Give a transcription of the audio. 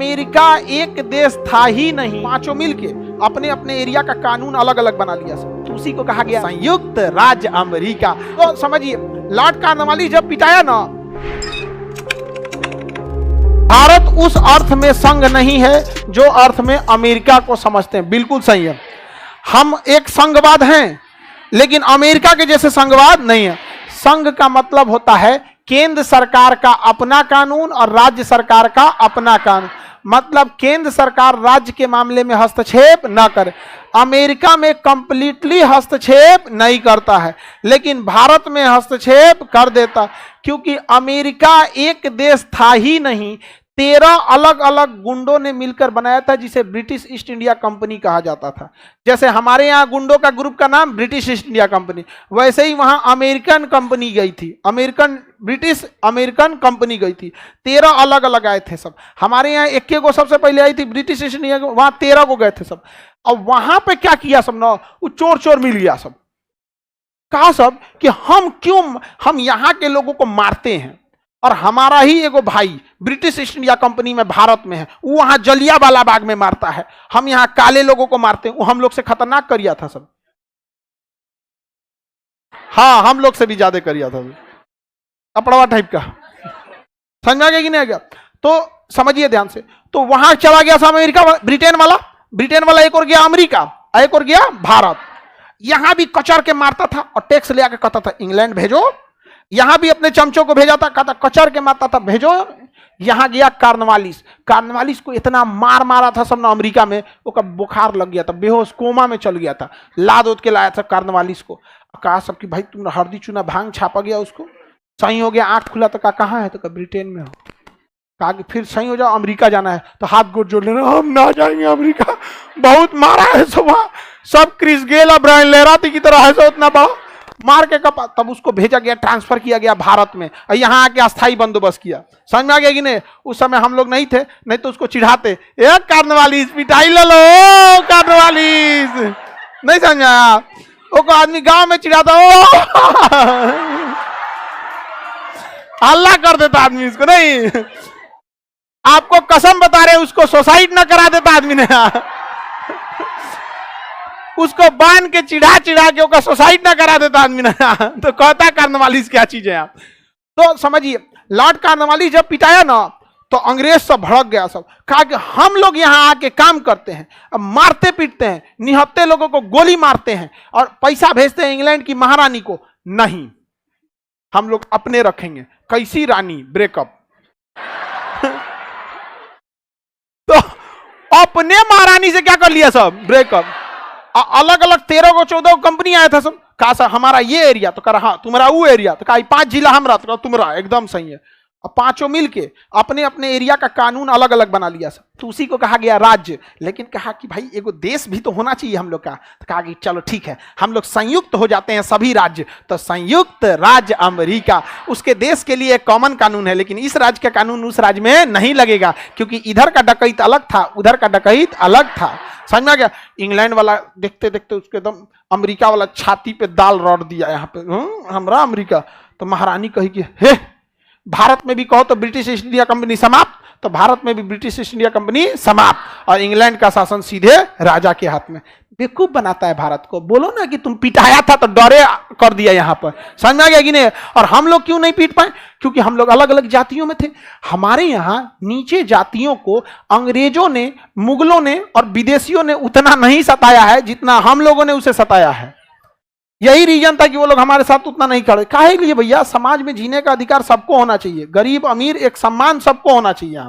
America एक देश था ही नहीं, पांचों मिलके अपने अपने एरिया का कानून अलग अलग बना लिया सब। तो उसी को कहा गया संयुक्त राज्य अमेरिका। तो समझिए, लॉर्ड कॉर्नवालिस जब पिटाया ना, भारत उस अर्थ में संघ नहीं है जो अर्थ में अमेरिका को समझते हैं। बिल्कुल सही है, हम एक संघवाद हैं, लेकिन अमेरिका के जैसे संघवाद नहीं है। संघ का मतलब होता है केंद्र सरकार का अपना कानून और राज्य सरकार का अपना कानून। मतलब केंद्र सरकार राज्य के मामले में हस्तक्षेप न करे। अमेरिका में कंप्लीटली हस्तक्षेप नहीं करता है, लेकिन भारत में हस्तक्षेप कर देता, क्योंकि अमेरिका एक देश था ही नहीं, 13 अलग अलग गुंडों ने मिलकर बनाया था, जिसे ब्रिटिश ईस्ट इंडिया कंपनी कहा जाता था। जैसे हमारे यहाँ गुंडों का ग्रुप का नाम ब्रिटिश ईस्ट इंडिया कंपनी, वैसे ही वहां अमेरिकन कंपनी गई थी, ब्रिटिश अमेरिकन कंपनी गई थी। 13 अलग अलग आए थे सब। हमारे यहाँ एक को सबसे पहले आई थी ब्रिटिश ईस्ट इंडिया, वहां 13 को गए थे सब। अब वहां पे क्या किया सब ना, वो चोर चोर मिल गया सब। कहा सब कि हम यहाँ के लोगों को मारते हैं, और हमारा ही एगो भाई ब्रिटिश ईस्ट इंडिया कंपनी में भारत में है, वो वहां जलियांवाला बाग में मारता है, हम यहां काले लोगों को मारते हैं, वो हम लोग से खतरनाक करिया था सब। हाँ, हम लोग से भी ज्यादा करिया था, कपड़वा टाइप का। समझ में आ गया कि नहीं आ गया? तो समझिए ध्यान से। तो वहां चला गया था अमेरिका, ब्रिटेन वाला एक और गया अमेरिका, एक और गया भारत। यहां भी कचर के मारता था और टैक्स ले आके कहता था इंग्लैंड भेजो। यहां भी अपने चमचों को भेजा था, कहता कचर के मारता था भेजो। यहां गया कॉर्नवालिस को इतना मारा था सब ना अमेरिका में, वो बुखार लग गया था, बेहोश कोमा में चल गया था। लाद उद के लाया था कॉर्नवालिस को। कहा सब कि भाई तुम हल्दी चूना भांग छापा गया उसको, सही हो गया। आंख खुला तो कहा कहाँ है? तो कहा ब्रिटेन में हो। कहा कि फिर सही हो जाओ, अमेरिका जाना है। तो हाथ गोड़ जोड़ लेना, हम ना जाएंगे अमेरिका, बहुत मारा है सब। वहां सब क्रिस गेल और ब्रायन लहराती की तरह है, उतना बड़ा मार के कपा। तब उसको भेजा गया, ट्रांसफर किया गया भारत में, और यहाँ आके अस्थायी बंदोबस्त किया। समझ में आ गया कि नहीं? उस समय हम लोग नहीं थे, नहीं तो उसको चिढ़ाते, ए कॉर्नवालिस पिटाई ले लो कॉर्नवालिस। नहीं समझ आया? वो आदमी गांव में चिढ़ाता, ओ हल्ला कर देता आदमी उसको। नहीं, आपको कसम बता रहे, उसको सुसाइड ना करा देता आदमी ने, उसको बांध के चिढ़ा के उसका सुसाइड ना करा देता आदमी ने। तो कहता कॉर्नवालिस क्या चीज है आप। तो समझिए, लॉर्ड कॉर्नवालिस जब पिटाया ना, तो अंग्रेज सब भड़क गया सब। कहा कि हम लोग यहाँ आके काम करते हैं, अब मारते पीटते हैं, निहत्ते लोगों को गोली मारते हैं और पैसा भेजते हैं इंग्लैंड की महारानी को। नहीं, हम लोग अपने रखेंगे। कैसी रानी? ब्रेकअप। तो अपने महारानी से क्या कर लिया सब? ब्रेकअप। अलग अलग 13 को 14 कंपनी आया था सब। कहा सर हमारा ये एरिया, तो कहा हाँ तुम्हारा वो एरिया, तो कहा 5 जिला हमारा, तो कहा तुम्हारा एकदम सही है। अब पांचों मिलके अपने अपने एरिया का कानून अलग अलग बना लिया सब। तो उसी को कहा गया राज्य। लेकिन कहा कि भाई एगो देश भी तो होना चाहिए हम लोग का। तो कहा कि चलो ठीक है, हम लोग संयुक्त हो जाते हैं सभी राज्य। तो संयुक्त राज्य अमेरिका, उसके देश के लिए एक कॉमन कानून है, लेकिन इस राज्य का कानून उस राज्य में नहीं लगेगा, क्योंकि इधर का डकैत अलग था, उधर का डकैत अलग था। समझ में आ गया? इंग्लैंड वाला देखते देखते उसके एकदम अमेरिका वाला छाती पे दाल रौड़ दिया यहाँ पे, हमरा अमेरिका। तो महारानी कही कि हे, भारत में भी कहो तो ब्रिटिश ईस्ट इंडिया कंपनी समाप्त, तो भारत में भी ब्रिटिश ईस्ट इंडिया कंपनी समाप्त, और इंग्लैंड का शासन सीधे राजा के हाथ में। बेवकूफ बनाता है भारत को। बोलो ना कि तुम पिटाया था तो डरे कर दिया यहाँ पर। समझ में आ गया कि नहीं? और हम लोग क्यों नहीं पीट पाए? क्योंकि हम लोग अलग अलग जातियों में थे। हमारे यहाँ नीचे जातियों को अंग्रेजों ने, मुगलों ने और विदेशियों ने उतना नहीं सताया है जितना हम लोगों ने उसे सताया है। यही रीजन था कि वो लोग हमारे साथ उतना नहीं करे। काहे लिए भैया? समाज में जीने का अधिकार सबको होना चाहिए, गरीब अमीर एक सम्मान सबको होना चाहिए।